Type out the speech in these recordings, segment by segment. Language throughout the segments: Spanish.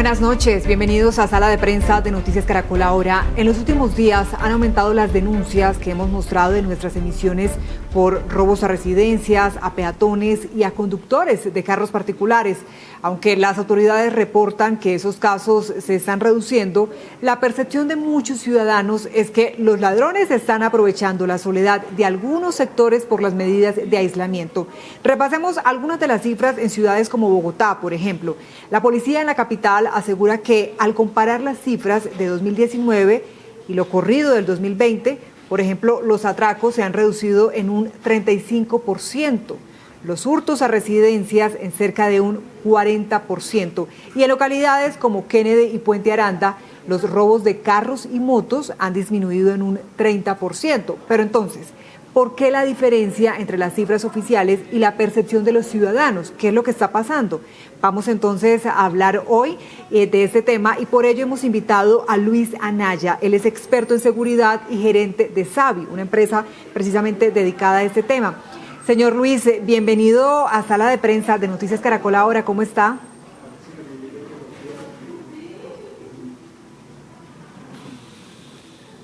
Buenas noches, bienvenidos a Sala de Prensa de Noticias Caracol Ahora. En los últimos días han aumentado las denuncias que hemos mostrado en nuestras emisiones por robos a residencias, a peatones y a conductores de carros particulares. Aunque las autoridades reportan que esos casos se están reduciendo, la percepción de muchos ciudadanos es que los ladrones están aprovechando la soledad de algunos sectores por las medidas de aislamiento. Repasemos algunas de las cifras en ciudades como Bogotá, por ejemplo. La policía en la capital asegura que al comparar las cifras de 2019 y lo corrido del 2020, por ejemplo, los atracos se han reducido en un 35%, los hurtos a residencias en cerca de un 40%, y en localidades como Kennedy y Puente Aranda, los robos de carros y motos han disminuido en un 30%. Pero entonces, ¿por qué la diferencia entre las cifras oficiales y la percepción de los ciudadanos? ¿Qué es lo que está pasando? Vamos entonces a hablar hoy de este tema y por ello hemos invitado a Luis Anaya. Él es experto en seguridad y gerente de Savi, una empresa precisamente dedicada a este tema. Señor Luis, bienvenido a Sala de Prensa de Noticias Caracol Ahora. ¿Cómo está?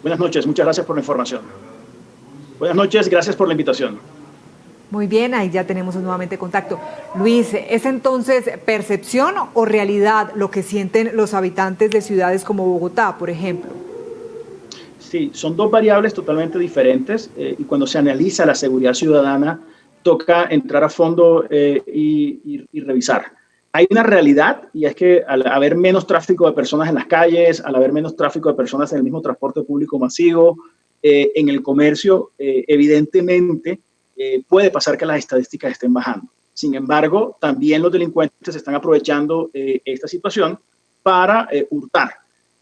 Buenas noches, muchas gracias por la información. Buenas noches, gracias por la invitación. Muy bien, ahí ya tenemos nuevamente contacto. Luis, ¿es entonces percepción o realidad lo que sienten los habitantes de ciudades como Bogotá, por ejemplo? Sí, son dos variables totalmente diferentes y cuando se analiza la seguridad ciudadana toca entrar a fondo y revisar. Hay una realidad y es que al haber menos tráfico de personas en las calles, al haber menos tráfico de personas en el mismo transporte público masivo, en el comercio, evidentemente puede pasar que las estadísticas estén bajando. Sin embargo, también los delincuentes están aprovechando esta situación para hurtar.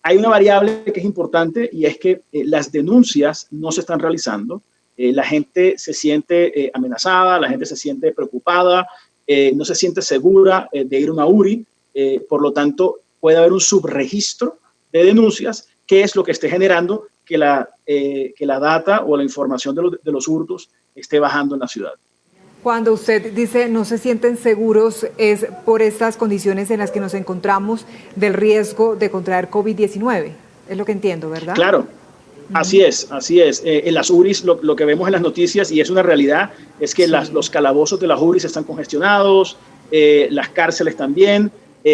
Hay una variable que es importante y es que las denuncias no se están realizando. La gente se siente amenazada, la gente se siente preocupada, no se siente segura de ir a una URI. Por lo tanto, puede haber un subregistro de denuncias, que es lo que esté generando que la data o la información de los hurtos esté bajando en la ciudad. Cuando usted dice no se sienten seguros, es por estas condiciones en las que nos encontramos del riesgo de contraer COVID-19. Es lo que entiendo, ¿verdad? Claro, así es, así es. En las URIs, lo que vemos en las noticias, y es una realidad, es que sí, los calabozos de las URIs están congestionados, las cárceles también.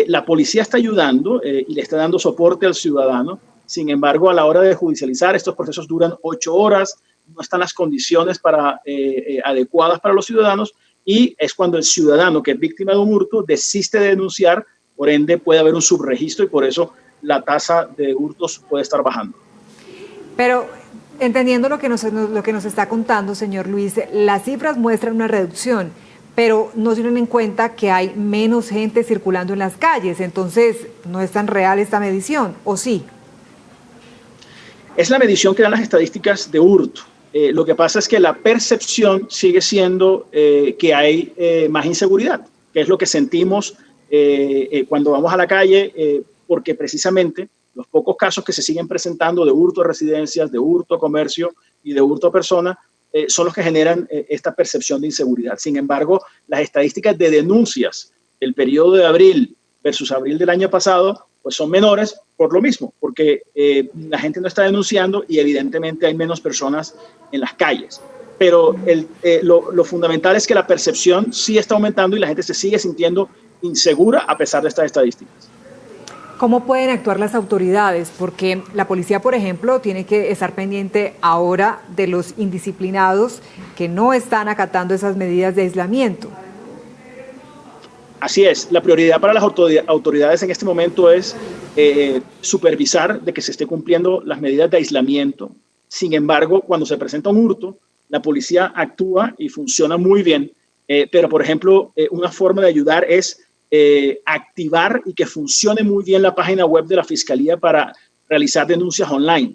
La policía está ayudando y le está dando soporte al ciudadano. Sin embargo, a la hora de judicializar, estos procesos duran 8 horas, no están las condiciones adecuadas para los ciudadanos y es cuando el ciudadano que es víctima de un hurto desiste de denunciar, por ende puede haber un subregistro y por eso la tasa de hurtos puede estar bajando. Pero entendiendo lo que nos está contando, señor Luis, las cifras muestran una reducción, pero no tienen en cuenta que hay menos gente circulando en las calles, entonces no es tan real esta medición, ¿o sí? Es la medición que dan las estadísticas de hurto. Lo que pasa es que la percepción sigue siendo que hay más inseguridad, que es lo que sentimos cuando vamos a la calle, porque precisamente los pocos casos que se siguen presentando de hurto a residencias, de hurto a comercio y de hurto a persona son los que generan esta percepción de inseguridad. Sin embargo, las estadísticas de denuncias del periodo de abril versus abril del año pasado pues son menores por lo mismo, porque la gente no está denunciando y evidentemente hay menos personas en las calles. Pero lo fundamental es que la percepción sí está aumentando y la gente se sigue sintiendo insegura a pesar de estas estadísticas. ¿Cómo pueden actuar las autoridades? Porque la policía, por ejemplo, tiene que estar pendiente ahora de los indisciplinados que no están acatando esas medidas de aislamiento. Así es, la prioridad para las autoridades en este momento es supervisar de que se esté cumpliendo las medidas de aislamiento. Sin embargo, cuando se presenta un hurto, la policía actúa y funciona muy bien, pero por ejemplo, una forma de ayudar es activar y que funcione muy bien la página web de la Fiscalía para realizar denuncias online.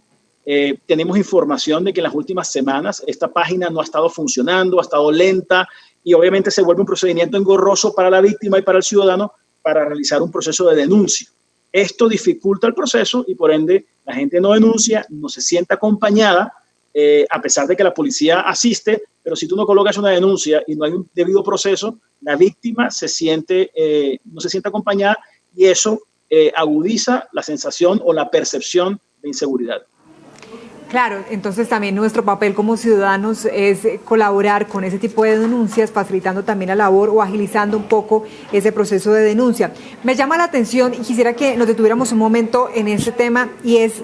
Tenemos información de que en las últimas semanas esta página no ha estado funcionando, ha estado lenta, y obviamente se vuelve un procedimiento engorroso para la víctima y para el ciudadano para realizar un proceso de denuncia. Esto dificulta el proceso y por ende la gente no denuncia, no se siente acompañada, a pesar de que la policía asiste, pero si tú no colocas una denuncia y no hay un debido proceso, la víctima no se siente acompañada y eso agudiza la sensación o la percepción de inseguridad. Claro, entonces también nuestro papel como ciudadanos es colaborar con ese tipo de denuncias, facilitando también la labor o agilizando un poco ese proceso de denuncia. Me llama la atención y quisiera que nos detuviéramos un momento en este tema y es,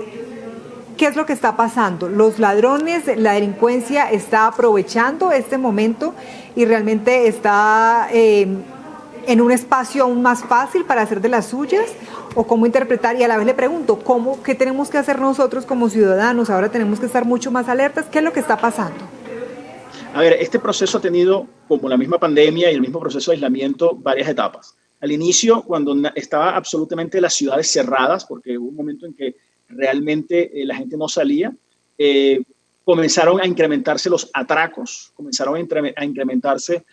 ¿qué es lo que está pasando? ¿Los ladrones, la delincuencia está aprovechando este momento y realmente está en un espacio aún más fácil para hacer de las suyas? ¿O cómo interpretar? Y a la vez le pregunto, ¿qué tenemos que hacer nosotros como ciudadanos? Ahora tenemos que estar mucho más alertas. ¿Qué es lo que está pasando? A ver, este proceso ha tenido, como la misma pandemia y el mismo proceso de aislamiento, varias etapas. Al inicio, cuando estaba absolutamente las ciudades cerradas, porque hubo un momento en que realmente la gente no salía, comenzaron a incrementarse los atracos, comenzaron a incrementarse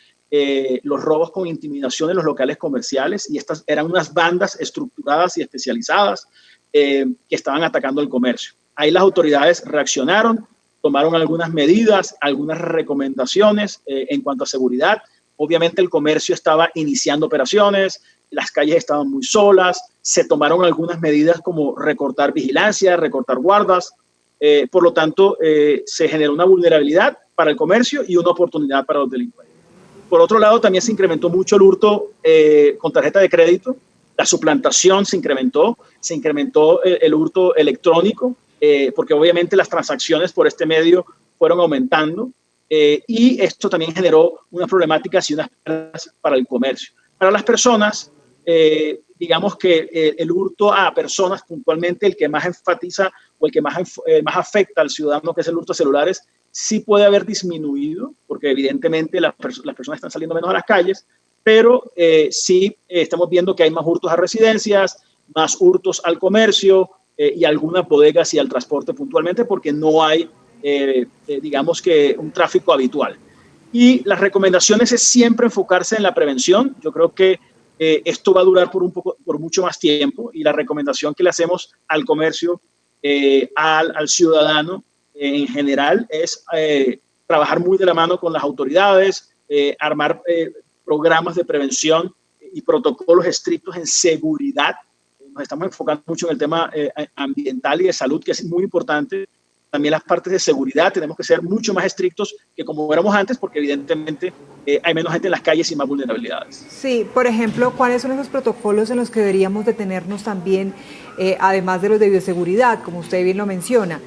los robos con intimidación en los locales comerciales, y estas eran unas bandas estructuradas y especializadas que estaban atacando el comercio. Ahí las autoridades reaccionaron, tomaron algunas medidas, algunas recomendaciones en cuanto a seguridad. Obviamente el comercio estaba iniciando operaciones, las calles estaban muy solas, se tomaron algunas medidas como recortar vigilancia, recortar guardas. Por lo tanto, se generó una vulnerabilidad para el comercio y una oportunidad para los delincuentes. Por otro lado, también se incrementó mucho el hurto con tarjeta de crédito, la suplantación se incrementó el hurto electrónico, porque obviamente las transacciones por este medio fueron aumentando, y esto también generó unas problemáticas y unas pérdidas para el comercio. Para las personas, digamos que el hurto a personas, puntualmente el que más enfatiza o el que más afecta al ciudadano, que es el hurto a celulares, sí puede haber disminuido, porque evidentemente las personas están saliendo menos a las calles, pero sí estamos viendo que hay más hurtos a residencias, más hurtos al comercio y algunas bodegas y al transporte puntualmente, porque no hay, digamos que, un tráfico habitual. Y las recomendaciones es siempre enfocarse en la prevención. Yo creo que esto va a durar por mucho más tiempo, y la recomendación que le hacemos al comercio, al ciudadano en general, es trabajar muy de la mano con las autoridades, armar programas de prevención y protocolos estrictos en seguridad. Nos estamos enfocando mucho en el tema ambiental y de salud, que es muy importante. También las partes de seguridad tenemos que ser mucho más estrictos que como éramos antes, porque evidentemente hay menos gente en las calles y más vulnerabilidades. Sí, por ejemplo, ¿cuáles son esos protocolos en los que deberíamos detenernos también, además de los de bioseguridad, como usted bien lo menciona?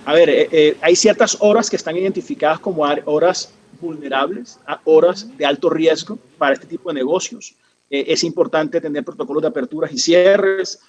A ver, hay ciertas horas que están identificadas como horas vulnerables, horas de alto riesgo para este tipo de negocios. Es importante tener protocolos de aperturas y cierres,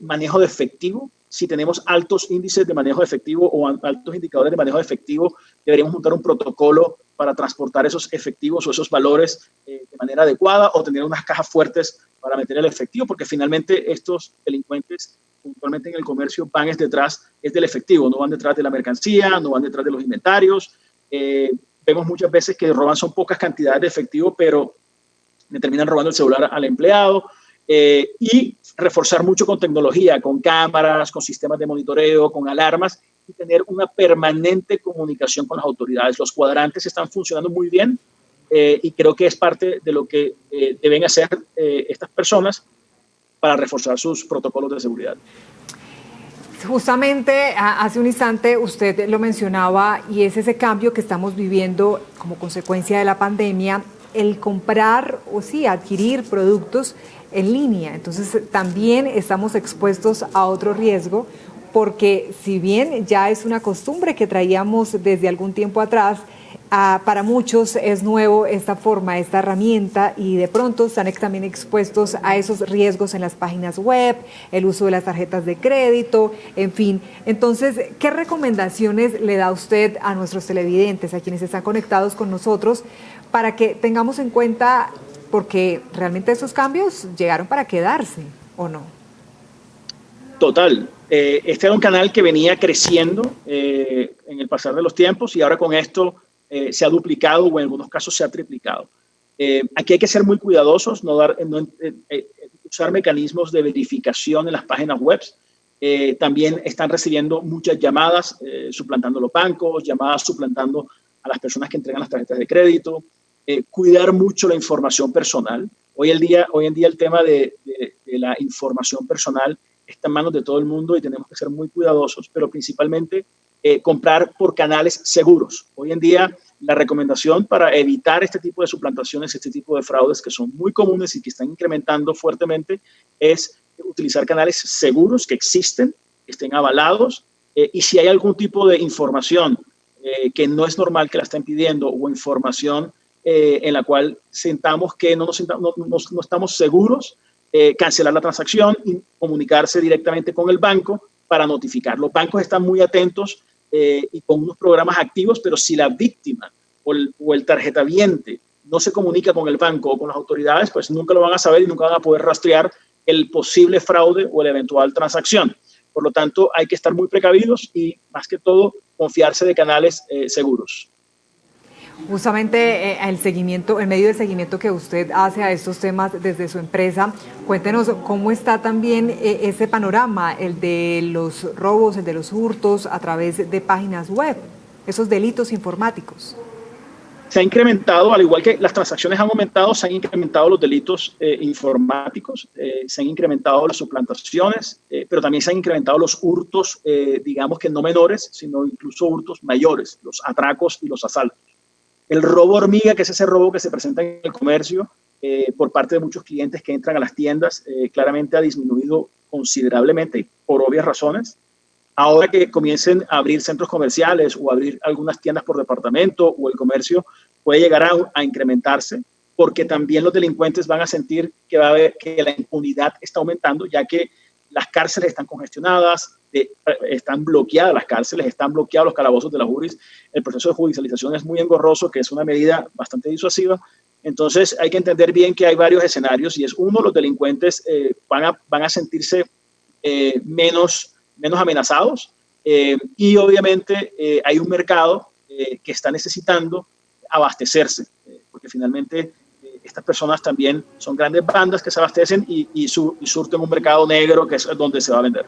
manejo de efectivo. Si tenemos altos índices de manejo de efectivo o altos indicadores de manejo de efectivo, deberíamos montar un protocolo para transportar esos efectivos o esos valores de manera adecuada, o tener unas cajas fuertes para meter el efectivo, porque finalmente estos delincuentes, puntualmente en el comercio, van detrás del efectivo, no van detrás de la mercancía, no van detrás de los inventarios. Vemos muchas veces que roban son pocas cantidades de efectivo, pero le terminan robando el celular al empleado. Y reforzar mucho con tecnología, con cámaras, con sistemas de monitoreo, con alarmas, y tener una permanente comunicación con las autoridades. Los cuadrantes están funcionando muy bien, y creo que es parte de lo que deben hacer estas personas para reforzar sus protocolos de seguridad. Justamente hace un instante usted lo mencionaba, y es ese cambio que estamos viviendo como consecuencia de la pandemia, el comprar o sí, adquirir productos en línea. Entonces también estamos expuestos a otro riesgo, porque si bien ya es una costumbre que traíamos desde algún tiempo atrás, para muchos es nuevo esta forma, esta herramienta, y de pronto están también expuestos a esos riesgos en las páginas web, el uso de las tarjetas de crédito, en fin. Entonces, ¿qué recomendaciones le da usted a nuestros televidentes, a quienes están conectados con nosotros, para que tengamos en cuenta, porque realmente esos cambios llegaron para quedarse, ¿o no? Total. Este era un canal que venía creciendo en el pasar de los tiempos, y ahora con esto se ha duplicado, o en algunos casos se ha triplicado. Aquí hay que ser muy cuidadosos, no usar mecanismos de verificación en las páginas web. También están recibiendo muchas llamadas suplantando los bancos, llamadas suplantando a las personas que entregan las tarjetas de crédito. Cuidar mucho la información personal. Hoy en día el tema de la información personal está en manos de todo el mundo y tenemos que ser muy cuidadosos, pero principalmente comprar por canales seguros. Hoy en día la recomendación para evitar este tipo de suplantaciones, este tipo de fraudes que son muy comunes y que están incrementando fuertemente, es utilizar canales seguros que existen, que estén avalados, y si hay algún tipo de información que no es normal que la estén pidiendo o información en la cual sentamos que no estamos seguros, cancelar la transacción y comunicarse directamente con el banco para notificar. Los bancos están muy atentos y con unos programas activos, pero si la víctima o el tarjetaviente no se comunica con el banco o con las autoridades, pues nunca lo van a saber y nunca van a poder rastrear el posible fraude o la eventual transacción. Por lo tanto, hay que estar muy precavidos y, más que todo, confiarse de canales seguros. Justamente en medio del seguimiento que usted hace a estos temas desde su empresa, cuéntenos cómo está también ese panorama, el de los robos, el de los hurtos a través de páginas web, esos delitos informáticos. Se ha incrementado, al igual que las transacciones han aumentado, se han incrementado los delitos informáticos, se han incrementado las suplantaciones, pero también se han incrementado los hurtos, digamos que no menores, sino incluso hurtos mayores, los atracos y los asaltos. El robo hormiga, que es ese robo que se presenta en el comercio por parte de muchos clientes que entran a las tiendas, claramente ha disminuido considerablemente y por obvias razones. Ahora que comiencen a abrir centros comerciales o abrir algunas tiendas por departamento o el comercio puede llegar a incrementarse porque también los delincuentes van a sentir que la impunidad está aumentando, ya que las cárceles están congestionadas, están bloqueadas las cárceles, están bloqueados los calabozos de la juris. El proceso de judicialización es muy engorroso, que es una medida bastante disuasiva. Entonces hay que entender bien que hay varios escenarios y es uno, los delincuentes van a sentirse menos amenazados y obviamente hay un mercado que está necesitando abastecerse, porque finalmente estas personas también son grandes bandas que se abastecen y surten un mercado negro que es donde se va a vender.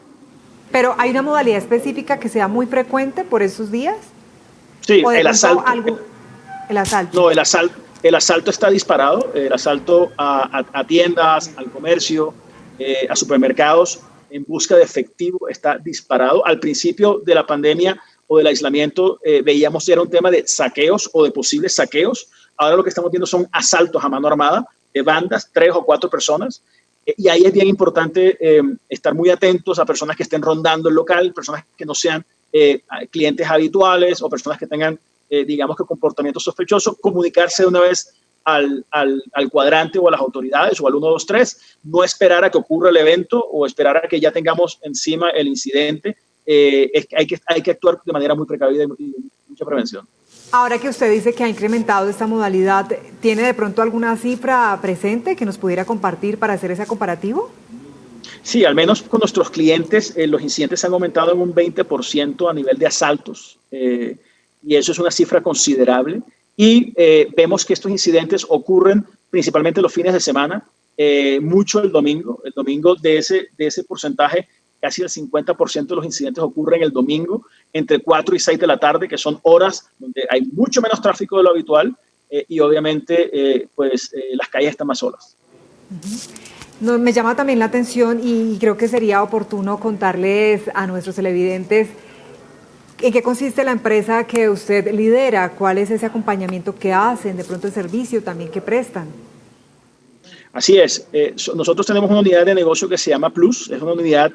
¿Pero hay una modalidad específica que sea muy frecuente por esos días? Sí, el asalto. El asalto. No, el asalto está disparado, el asalto a tiendas, al comercio, a supermercados, en busca de efectivo está disparado. Al principio de la pandemia o del aislamiento veíamos que era un tema de saqueos o de posibles saqueos. Ahora lo que estamos viendo son asaltos a mano armada de bandas, 3 o 4 personas. Y ahí es bien importante estar muy atentos a personas que estén rondando el local, personas que no sean clientes habituales o personas que tengan, digamos que comportamiento sospechoso, comunicarse de una vez al cuadrante o a las autoridades o al 123, no esperar a que ocurra el evento o esperar a que ya tengamos encima el incidente. Hay que actuar de manera muy precavida y mucha prevención. Ahora que usted dice que ha incrementado esta modalidad, ¿tiene de pronto alguna cifra presente que nos pudiera compartir para hacer ese comparativo? Sí, al menos con nuestros clientes los incidentes han aumentado en un 20% a nivel de asaltos y eso es una cifra considerable y vemos que estos incidentes ocurren principalmente los fines de semana, mucho el domingo de ese porcentaje. Casi el 50% de los incidentes ocurren el domingo entre 4 y 6 de la tarde, que son horas donde hay mucho menos tráfico de lo habitual y obviamente las calles están más solas. No, me llama también la atención y creo que sería oportuno contarles a nuestros televidentes en qué consiste la empresa que usted lidera, cuál es ese acompañamiento que hacen, de pronto el servicio también que prestan. Así es, nosotros tenemos una unidad de negocio que se llama Plus, es una unidad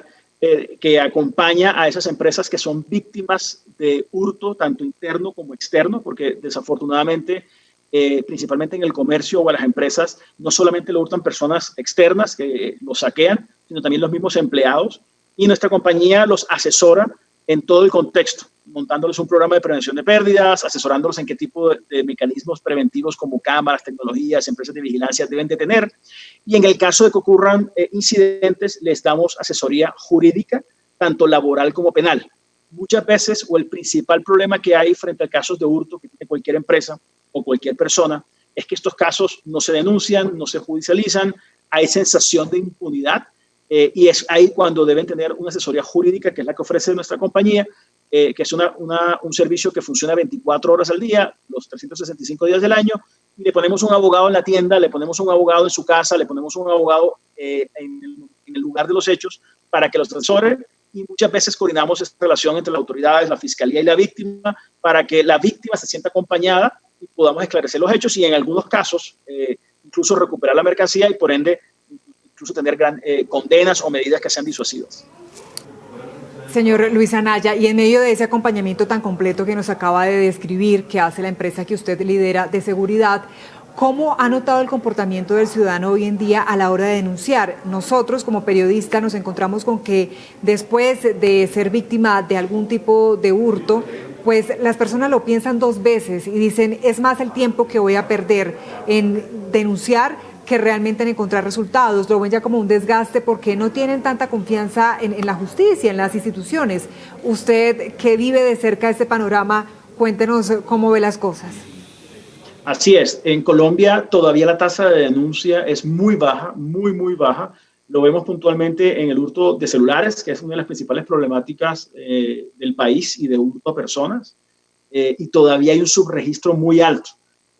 que acompaña a esas empresas que son víctimas de hurto, tanto interno como externo, porque desafortunadamente, principalmente en el comercio o a las empresas, no solamente lo hurtan personas externas que los saquean, sino también los mismos empleados. Y nuestra compañía los asesora en todo el contexto, montándoles un programa de prevención de pérdidas, asesorándolos en qué tipo de mecanismos preventivos como cámaras, tecnologías, empresas de vigilancia deben de tener. Y en el caso de que ocurran incidentes, les damos asesoría jurídica, tanto laboral como penal. Muchas veces, o el principal problema que hay frente a casos de hurto que tiene cualquier empresa o cualquier persona, es que estos casos no se denuncian, no se judicializan, hay sensación de impunidad. Y es ahí cuando deben tener una asesoría jurídica, que es la que ofrece nuestra compañía, que es un servicio que funciona 24 horas al día, los 365 días del año, y le ponemos un abogado en la tienda, le ponemos un abogado en su casa, le ponemos un abogado en el lugar de los hechos para que los asesore, y muchas veces coordinamos esta relación entre las autoridades, la fiscalía y la víctima para que la víctima se sienta acompañada y podamos esclarecer los hechos y en algunos casos incluso recuperar la mercancía y por ende incluso tener condenas o medidas que sean disuasivas. Señor Luis Anaya, y en medio de ese acompañamiento tan completo que nos acaba de describir, que hace la empresa que usted lidera de seguridad, ¿cómo ha notado el comportamiento del ciudadano hoy en día a la hora de denunciar? Nosotros como periodistas nos encontramos con que después de ser víctima de algún tipo de hurto, pues las personas lo piensan 2 veces y dicen, es más el tiempo que voy a perder en denunciar que realmente en encontrar resultados. Lo ven ya como un desgaste porque no tienen tanta confianza en la justicia, en las instituciones. Usted que vive de cerca este panorama, cuéntenos cómo ve las cosas. Así es, en Colombia todavía la tasa de denuncia es muy baja, muy baja. Lo vemos puntualmente en el hurto de celulares, que es una de las principales problemáticas del país y de hurto a personas, y todavía hay un subregistro muy alto.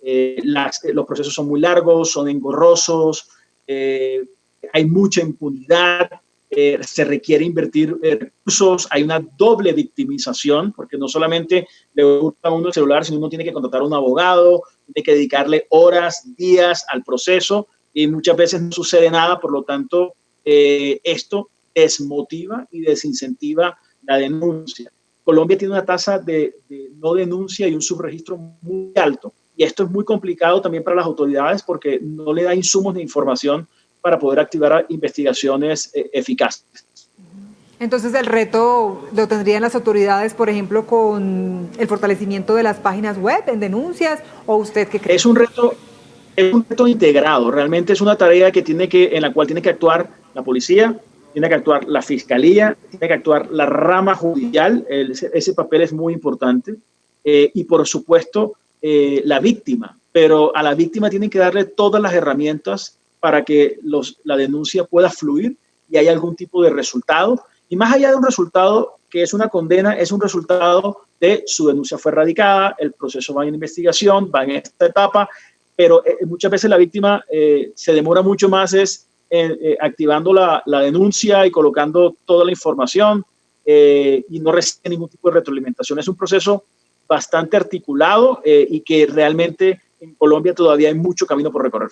Los procesos son muy largos, son engorrosos, hay mucha impunidad, se requiere invertir recursos, hay una doble victimización, porque no solamente le hurta a uno el celular, sino uno tiene que contratar a un abogado, tiene que dedicarle horas, días al proceso y muchas veces no sucede nada, por lo tanto esto desmotiva y desincentiva la denuncia. Colombia tiene una tasa de no denuncia y un subregistro muy alto. Y esto es muy complicado también para las autoridades porque no le da insumos ni información para poder activar investigaciones eficaces. Entonces el reto lo tendrían las autoridades, por ejemplo, con el fortalecimiento de las páginas web en denuncias, ¿o usted qué cree? Es un reto integrado. Realmente es una tarea en la cual tiene que actuar la policía, tiene que actuar la fiscalía, tiene que actuar la rama judicial. Ese papel es muy importante. Y por supuesto, la víctima, pero a la víctima tienen que darle todas las herramientas para que la denuncia pueda fluir y haya algún tipo de resultado. Y más allá de un resultado que es una condena, es un resultado de su denuncia fue erradicada, el proceso va en investigación, va en esta etapa, pero muchas veces la víctima se demora mucho más activando la denuncia y colocando toda la información y no recibe ningún tipo de retroalimentación. Es un proceso bastante articulado y que realmente en Colombia todavía hay mucho camino por recorrer.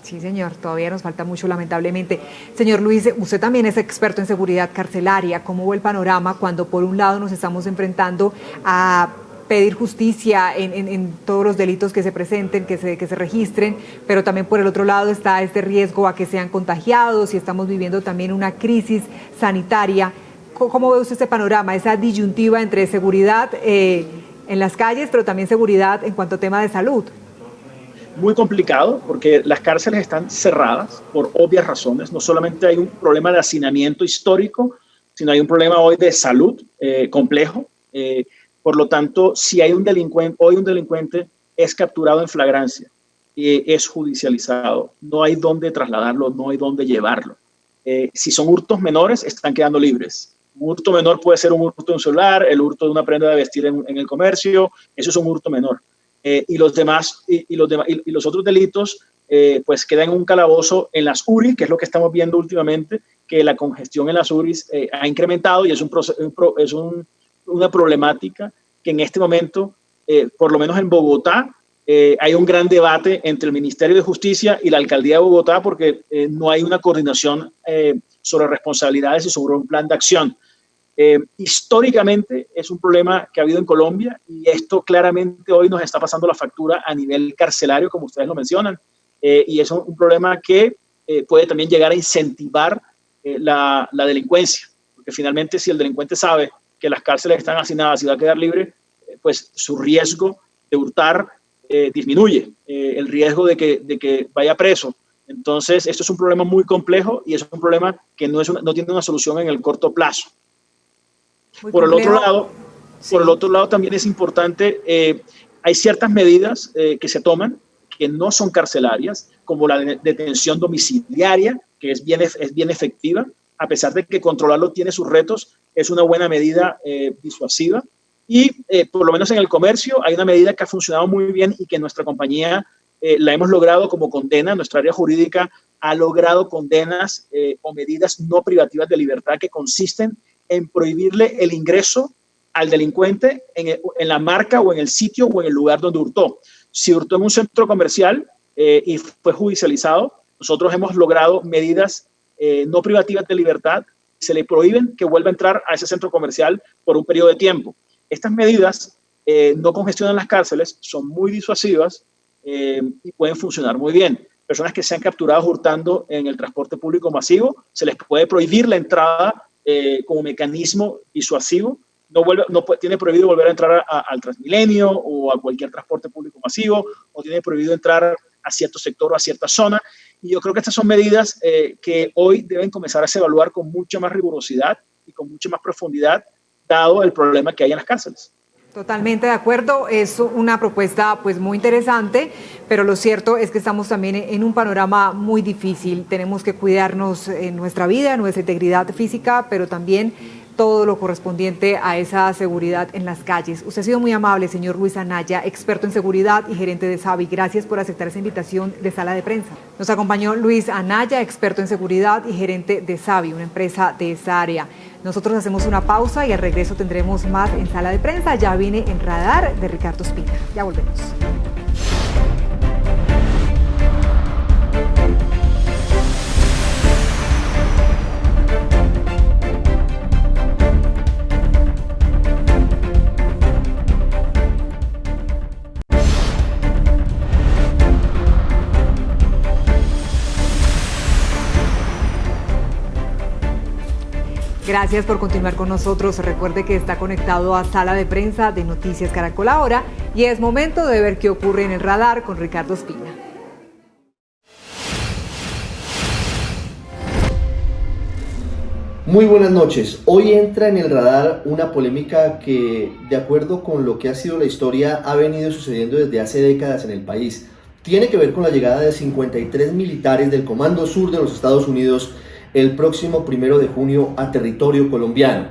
Sí, señor, todavía nos falta mucho, lamentablemente. Señor Luis, usted también es experto en seguridad carcelaria. ¿Cómo ve el panorama cuando por un lado nos estamos enfrentando a pedir justicia en todos los delitos que se presenten, que se registren, pero también por el otro lado está este riesgo a que sean contagiados y estamos viviendo también una crisis sanitaria? ¿Cómo ve usted este panorama, esa disyuntiva entre seguridad en las calles, pero también seguridad en cuanto a tema de salud? Muy complicado porque las cárceles están cerradas por obvias razones. No solamente hay un problema de hacinamiento histórico, sino hay un problema hoy de salud complejo. Por lo tanto, si hay un delincuente es capturado en flagrancia, es judicializado. No hay dónde trasladarlo, no hay dónde llevarlo. Si son hurtos menores, están quedando libres. Un hurto menor puede ser un hurto de un celular, el hurto de una prenda de vestir en el comercio, eso es un hurto menor. Y los otros delitos pues quedan en un calabozo en las URI, que es lo que estamos viendo últimamente, que la congestión en las URIs ha incrementado y es una problemática que en este momento, por lo menos en Bogotá, hay un gran debate entre el Ministerio de Justicia y la Alcaldía de Bogotá porque no hay una coordinación sobre responsabilidades y sobre un plan de acción. Históricamente es un problema que ha habido en Colombia y esto claramente hoy nos está pasando la factura a nivel carcelario, como ustedes lo mencionan, y es un problema que puede también llegar a incentivar la delincuencia, porque finalmente si el delincuente sabe que las cárceles están hacinadas y va a quedar libre, pues su riesgo de hurtar disminuye, el riesgo de que vaya preso. Entonces, esto es un problema muy complejo y es un problema que no tiene una solución en el corto plazo. Por el otro lado, también es importante, hay ciertas medidas que se toman que no son carcelarias, como la detención domiciliaria, que es bien efectiva, a pesar de que controlarlo tiene sus retos, es una buena medida disuasiva. Y por lo menos en el comercio hay una medida que ha funcionado muy bien y que nuestra compañía la hemos logrado como condena. Nuestra área jurídica ha logrado condenas o medidas no privativas de libertad que consisten en prohibirle el ingreso al delincuente en la marca o en el sitio o en el lugar donde hurtó. Si hurtó en un centro comercial y fue judicializado, nosotros hemos logrado medidas no privativas de libertad. Se le prohíben que vuelva a entrar a ese centro comercial por un periodo de tiempo. Estas medidas no congestionan las cárceles, son muy disuasivas y pueden funcionar muy bien. Personas que sean capturadas hurtando en el transporte público masivo, se les puede prohibir la entrada como mecanismo disuasivo. Tiene prohibido volver a entrar al Transmilenio o a cualquier transporte público masivo, o tiene prohibido entrar a cierto sector o a cierta zona. Y yo creo que estas son medidas que hoy deben comenzar a evaluar con mucha más rigurosidad y con mucha más profundidad, dado el problema que hay en las cárceles. Totalmente de acuerdo, es una propuesta pues muy interesante, pero lo cierto es que estamos también en un panorama muy difícil. Tenemos que cuidarnos en nuestra vida, nuestra integridad física, pero también todo lo correspondiente a esa seguridad en las calles. Usted ha sido muy amable, señor Luis Anaya, experto en seguridad y gerente de SAVI. Gracias por aceptar esa invitación de Sala de Prensa. Nos acompañó Luis Anaya, experto en seguridad y gerente de SAVI, una empresa de esa área. Nosotros hacemos una pausa y al regreso tendremos más en Sala de Prensa. Ya viene en Radar de Ricardo Espina. Ya volvemos. Gracias por continuar con nosotros. Recuerde que está conectado a Sala de Prensa de Noticias Caracol Ahora y es momento de ver qué ocurre en el radar con Ricardo Espina. Muy buenas noches. Hoy entra en el radar una polémica que, de acuerdo con lo que ha sido la historia, ha venido sucediendo desde hace décadas en el país. Tiene que ver con la llegada de 53 militares del Comando Sur de los Estados Unidos el próximo 1 de junio a territorio colombiano.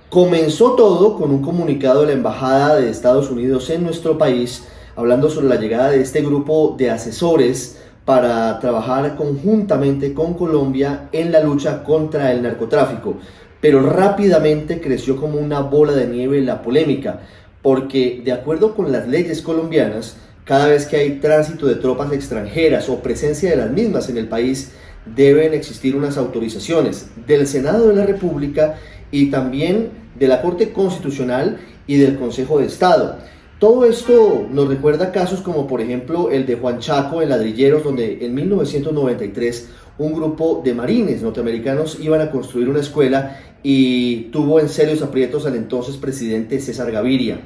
Comenzó todo con un comunicado de la Embajada de Estados Unidos en nuestro país, hablando sobre la llegada de este grupo de asesores para trabajar conjuntamente con Colombia en la lucha contra el narcotráfico. Pero rápidamente creció como una bola de nieve la polémica, porque de acuerdo con las leyes colombianas, cada vez que hay tránsito de tropas extranjeras o presencia de las mismas en el país, deben existir unas autorizaciones del Senado de la República y también de la Corte Constitucional y del Consejo de Estado. Todo esto nos recuerda casos como por ejemplo el de Juan Chaco en Ladrilleros, donde en 1993 un grupo de marines norteamericanos iban a construir una escuela y tuvo en serios aprietos al entonces presidente César Gaviria.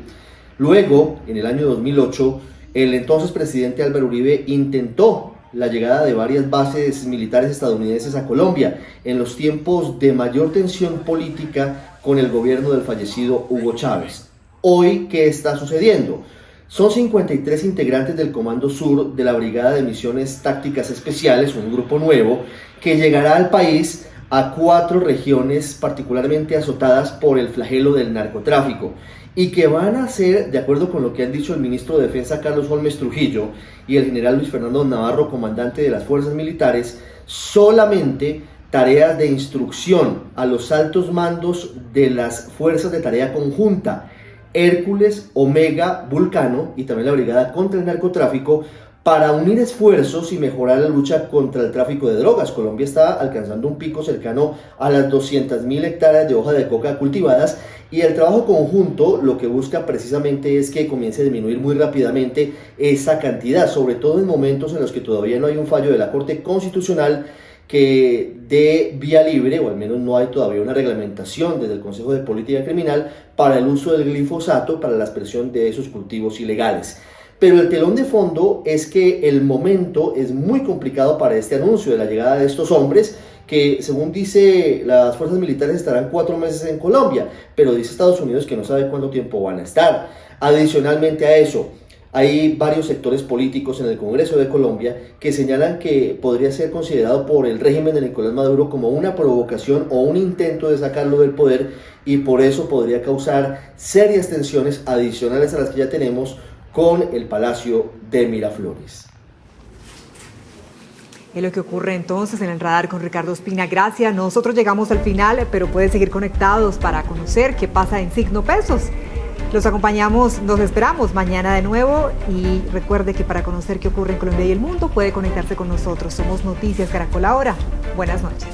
Luego, en el año 2008, el entonces presidente Álvaro Uribe intentó la llegada de varias bases militares estadounidenses a Colombia en los tiempos de mayor tensión política con el gobierno del fallecido Hugo Chávez. Hoy, ¿qué está sucediendo? Son 53 integrantes del Comando Sur de la Brigada de Misiones Tácticas Especiales, un grupo nuevo, que llegará al país a 4 regiones particularmente azotadas por el flagelo del narcotráfico y que van a hacer, de acuerdo con lo que han dicho el ministro de Defensa Carlos Holmes Trujillo y el general Luis Fernando Navarro, comandante de las fuerzas militares, solamente tareas de instrucción a los altos mandos de las fuerzas de tarea conjunta, Hércules, Omega, Vulcano y también la Brigada contra el Narcotráfico, para unir esfuerzos y mejorar la lucha contra el tráfico de drogas. Colombia está alcanzando un pico cercano a las 200.000 hectáreas de hoja de coca cultivadas y el trabajo conjunto lo que busca precisamente es que comience a disminuir muy rápidamente esa cantidad, sobre todo en momentos en los que todavía no hay un fallo de la Corte Constitucional que dé vía libre, o al menos no hay todavía una reglamentación desde el Consejo de Política Criminal para el uso del glifosato para la aspersión de esos cultivos ilegales. Pero el telón de fondo es que el momento es muy complicado para este anuncio de la llegada de estos hombres que, según dice, las fuerzas militares estarán 4 meses en Colombia, pero dice Estados Unidos que no sabe cuánto tiempo van a estar. Adicionalmente a eso, hay varios sectores políticos en el Congreso de Colombia que señalan que podría ser considerado por el régimen de Nicolás Maduro como una provocación o un intento de sacarlo del poder y por eso podría causar serias tensiones adicionales a las que ya tenemos con el Palacio de Miraflores. Es lo que ocurre entonces en el radar con Ricardo Ospina. Gracias. Nosotros llegamos al final, pero pueden seguir conectados para conocer qué pasa en Signo Pesos. Los acompañamos, nos esperamos mañana de nuevo y recuerde que para conocer qué ocurre en Colombia y el mundo puede conectarse con nosotros. Somos Noticias Caracol Ahora. Buenas noches.